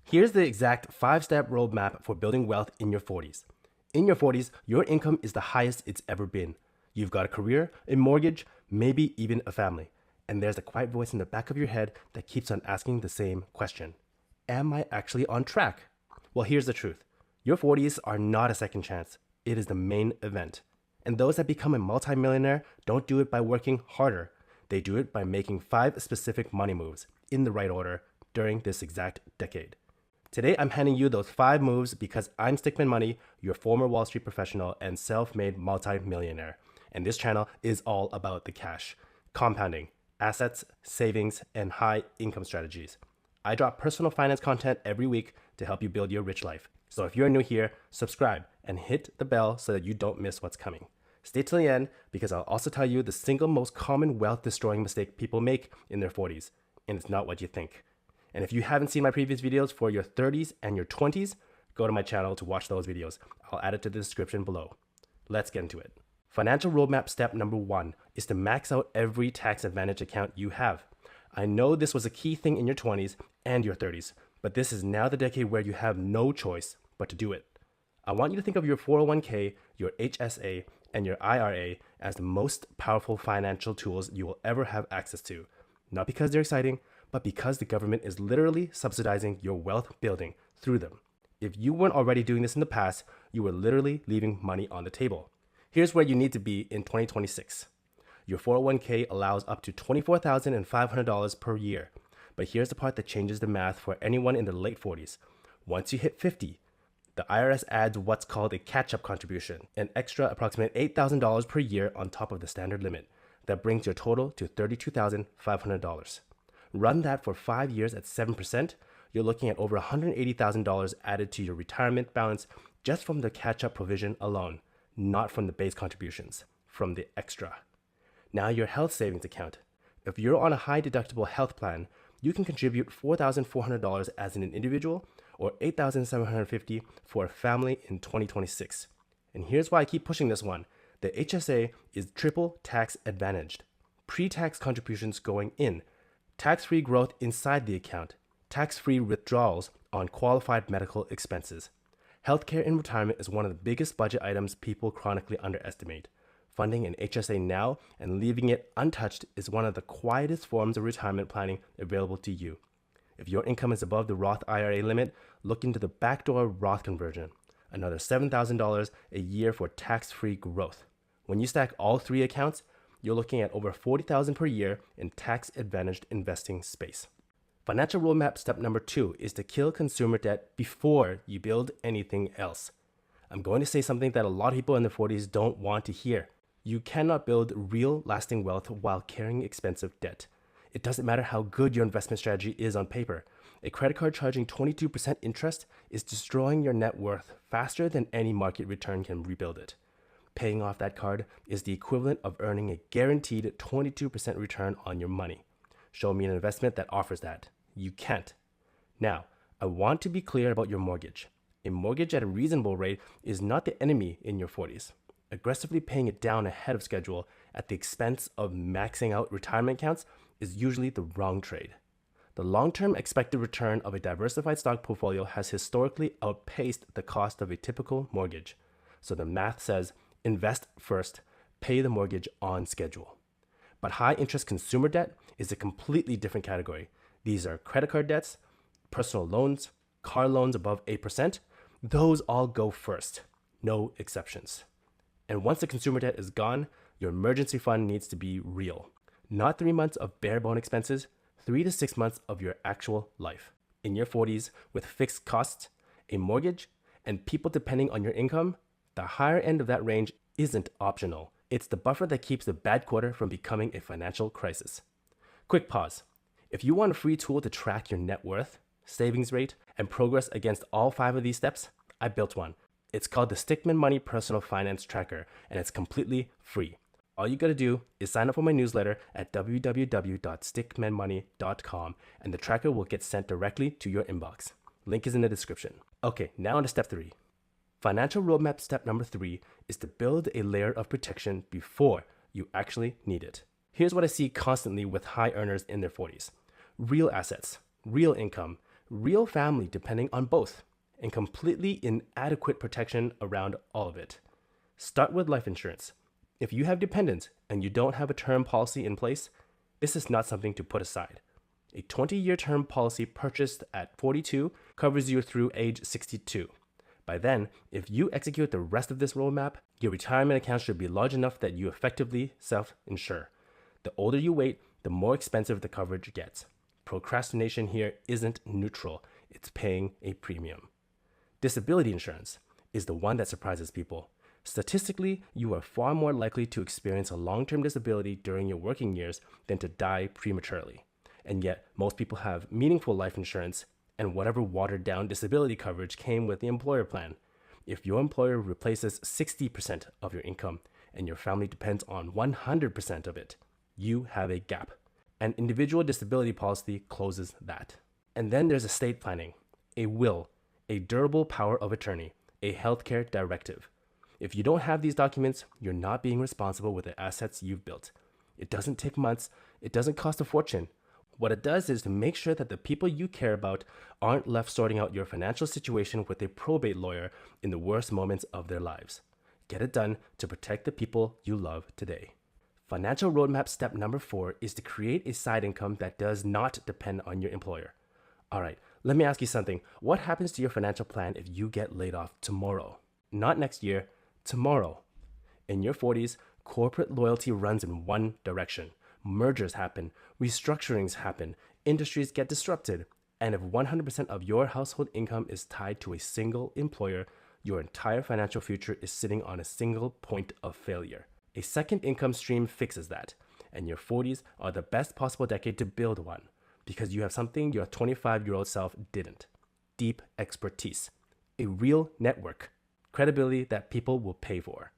Here's the exact 5-step roadmap for building wealth in your 40s. In your 40s, your income is the highest it's ever been. You've got a career, a mortgage, maybe even a family. And there's a quiet voice in the back of your head that keeps on asking the same question. Am I actually on track? Well, here's the truth. Your 40s are not a second chance. It is the main event. And those that become a multimillionaire don't do it by working harder. They do it by making 5 specific money moves in the right order during this exact decade. Today, I'm handing you those 5 moves because I'm StickmenMoney, your former Wall Street professional and self-made multimillionaire. And this channel is all about the cash, compounding, assets, savings, and high income strategies. I drop personal finance content every week to help you build your rich life. So if you're new here, subscribe and hit the bell so that you don't miss what's coming. Stay till the end because I'll also tell you the single most common wealth destroying mistake people make in their 40s, and it's not what you think. And if you haven't seen my previous videos for your 30s and your 20s, go to my channel to watch those videos. I'll add it to the description below. Let's get into it. Financial roadmap step number 1 is to max out every tax advantage account you have. I know this was a key thing in your 20s and your 30s, but this is now the decade where you have no choice but to do it. I want you to think of your 401k, your HSA, and your IRA as the most powerful financial tools you will ever have access to. Not because they're exciting, but because the government is literally subsidizing your wealth building through them. If you weren't already doing this in the past, you were literally leaving money on the table. Here's where you need to be in 2026. Your 401k allows up to $24,500 per year. But here's the part that changes the math for anyone in the late 40s. Once you hit 50, the IRS adds what's called a catch-up contribution, an extra approximate $8,000 per year on top of the standard limit. That brings your total to $32,500. Run that for 5 years at 7%, you're looking at over $180,000 added to your retirement balance just from the catch-up provision alone, not from the base contributions, from the extra. Now your health savings account. If you're on a high deductible health plan, you can contribute $4,400 as an individual or $8,750 for a family in 2026. And here's why I keep pushing this one. The HSA is triple tax advantaged. Pre-tax contributions going in, tax-free growth inside the account, tax-free withdrawals on qualified medical expenses. Healthcare in retirement is one of the biggest budget items people chronically underestimate. Funding an HSA now and leaving it untouched is one of the quietest forms of retirement planning available to you. If your income is above the Roth IRA limit, look into the backdoor Roth conversion. Another $7,000 a year for tax-free growth. When you stack all 3 accounts, you're looking at over $40,000 per year in tax-advantaged investing space. Financial roadmap step number 2 is to kill consumer debt before you build anything else. I'm going to say something that a lot of people in their 40s don't want to hear. You cannot build real lasting wealth while carrying expensive debt. It doesn't matter how good your investment strategy is on paper. A credit card charging 22% interest is destroying your net worth faster than any market return can rebuild it. Paying off that card is the equivalent of earning a guaranteed 22% return on your money. Show me an investment that offers that. You can't. Now, I want to be clear about your mortgage. A mortgage at a reasonable rate is not the enemy in your 40s. Aggressively paying it down ahead of schedule at the expense of maxing out retirement accounts is usually the wrong trade. The long-term expected return of a diversified stock portfolio has historically outpaced the cost of a typical mortgage. So the math says, invest first, pay the mortgage on schedule. But high-interest consumer debt is a completely different category. These are credit card debts, personal loans, car loans above 8%. Those all go first, no exceptions. And once the consumer debt is gone, your emergency fund needs to be real. Not 3 months of bare-bone expenses, 3 to 6 months of your actual life. In your 40s, with fixed costs, a mortgage, and people depending on your income, the higher end of that range isn't optional. It's the buffer that keeps the bad quarter from becoming a financial crisis. Quick pause. If you want a free tool to track your net worth, savings rate, and progress against all 5 of these steps, I built one. It's called the StickmenMoney Personal Finance Tracker, and it's completely free. All you gotta do is sign up for my newsletter at www.stickmenmoney.com, and the tracker will get sent directly to your inbox. Link is in the description. Okay, now on to step 3. Financial roadmap step number 3 is to build a layer of protection before you actually need it. Here's what I see constantly with high earners in their 40s. Real assets, real income, real family depending on both, and completely inadequate protection around all of it. Start with life insurance. If you have dependents and you don't have a term policy in place, this is not something to put aside. A 20-year term policy purchased at 42 covers you through age 62. By then, if you execute the rest of this roadmap, your retirement account should be large enough that you effectively self-insure. The older you wait, the more expensive the coverage gets. Procrastination here isn't neutral, it's paying a premium. Disability insurance is the one that surprises people. Statistically, you are far more likely to experience a long-term disability during your working years than to die prematurely. And yet, most people have meaningful life insurance and whatever watered-down disability coverage came with the employer plan. If your employer replaces 60% of your income and your family depends on 100% of it, you have a gap. An individual disability policy closes that. And then there's estate planning, a will, a durable power of attorney, a healthcare directive. If you don't have these documents, you're not being responsible with the assets you've built. It doesn't take months, it doesn't cost a fortune. What it does is to make sure that the people you care about aren't left sorting out your financial situation with a probate lawyer in the worst moments of their lives. Get it done to protect the people you love today. Financial roadmap step number 4 is to create a side income that does not depend on your employer. All right, let me ask you something. What happens to your financial plan if you get laid off tomorrow? Not next year, tomorrow. In your 40s, corporate loyalty runs in one direction. Mergers happen, restructurings happen, industries get disrupted, and if 100% of your household income is tied to a single employer, your entire financial future is sitting on a single point of failure. A second income stream fixes that, and your 40s are the best possible decade to build one, because you have something your 25-year-old self didn't. Deep expertise, a real network, credibility that people will pay for.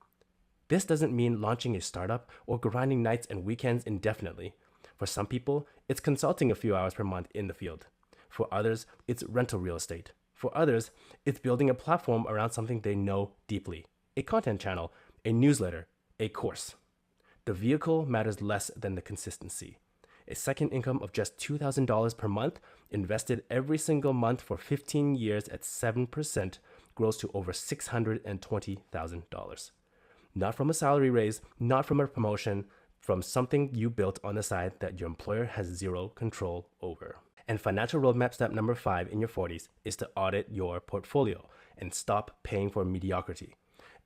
This doesn't mean launching a startup or grinding nights and weekends indefinitely. For some people, it's consulting a few hours per month in the field. For others, it's rental real estate. For others, it's building a platform around something they know deeply. A content channel, a newsletter, a course. The vehicle matters less than the consistency. A second income of just $2,000 per month, invested every single month for 15 years at 7%, grows to over $620,000. Not from a salary raise, not from a promotion, from something you built on the side that your employer has zero control over. And financial roadmap step number 5 in your 40s is to audit your portfolio and stop paying for mediocrity.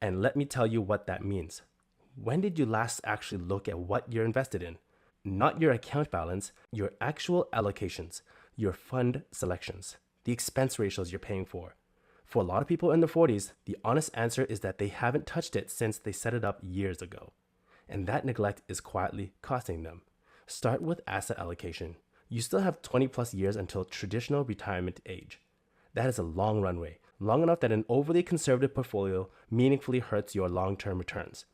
And let me tell you what that means. When did you last actually look at what you're invested in? Not your account balance, your actual allocations, your fund selections, the expense ratios you're paying for. For a lot of people in their 40s, the honest answer is that they haven't touched it since they set it up years ago. And that neglect is quietly costing them. Start with asset allocation. You still have 20 plus years until traditional retirement age. That is a long runway, long enough that an overly conservative portfolio meaningfully hurts your long-term returns.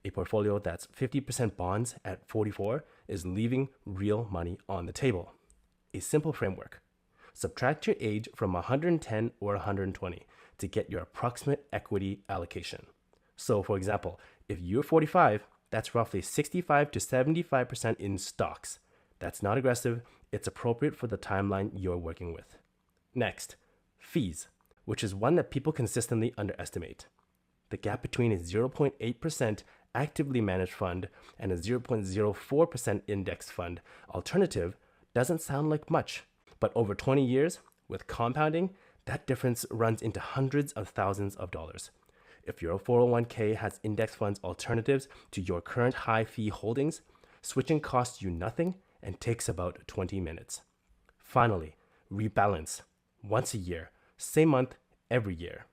A portfolio that's 50% bonds at 44 is leaving real money on the table. A simple framework. Subtract your age from 110 or 120 to get your approximate equity allocation. So for example, if you're 45, that's roughly 65 to 75% in stocks. That's not aggressive, it's appropriate for the timeline you're working with. Next, fees, which is one that people consistently underestimate. The gap between a 0.8% actively managed fund and a 0.04% index fund alternative doesn't sound like much. But over 20 years, with compounding, that difference runs into hundreds of thousands of dollars. If your 401k has index funds alternatives to your current high fee holdings, switching costs you nothing and takes about 20 minutes. Finally, rebalance. Once a year, same month, every year.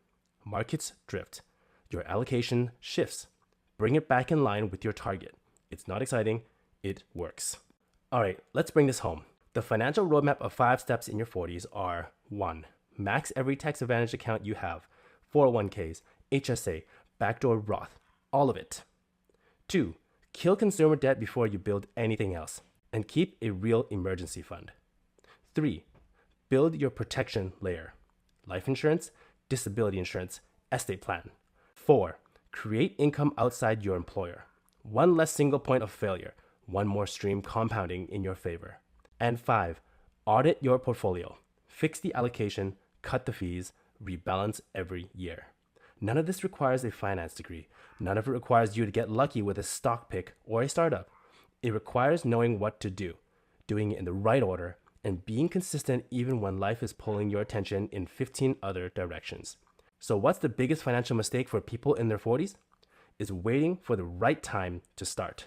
Markets drift. Your allocation shifts. Bring it back in line with your target. It's not exciting, it works. All right, let's bring this home. The financial roadmap of 5 steps in your 40s are 1. Max every tax advantage account you have, 401ks, HSA, backdoor Roth, all of it. 2. Kill consumer debt before you build anything else, and keep a real emergency fund. 3. Build your protection layer, life insurance, disability insurance, estate plan. 4. Create income outside your employer. One less single point of failure, one more stream compounding in your favor. And 5, audit your portfolio. Fix the allocation, cut the fees, rebalance every year. None of this requires a finance degree. None of it requires you to get lucky with a stock pick or a startup. It requires knowing what to do, doing it in the right order, and being consistent even when life is pulling your attention in 15 other directions. So what's the biggest financial mistake for people in their 40s? Is waiting for the right time to start.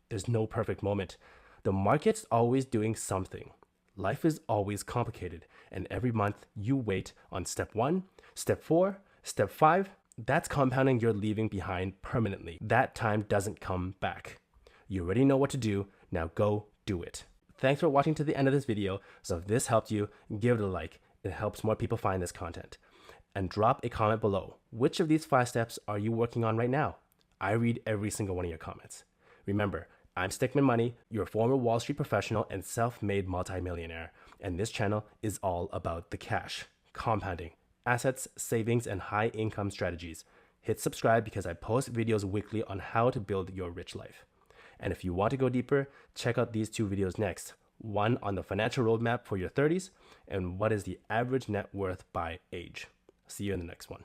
There's no perfect moment. The market's always doing something. Life is always complicated, and every month you wait on step 1, step 4, step 5, that's compounding your leaving behind permanently. That time doesn't come back. You already know what to do, now go do it. Thanks for watching to the end of this video. So if this helped you, give it a like. It helps more people find this content. And drop a comment below. Which of these 5 steps are you working on right now? I read every single one of your comments. Remember, I'm StickmenMoney, your former Wall Street professional and self-made multimillionaire. And this channel is all about the cash, compounding, assets, savings, and high income strategies. Hit subscribe because I post videos weekly on how to build your rich life. And if you want to go deeper, check out these 2 videos next. One on the financial roadmap for your 30s and what is the average net worth by age. See you in the next one.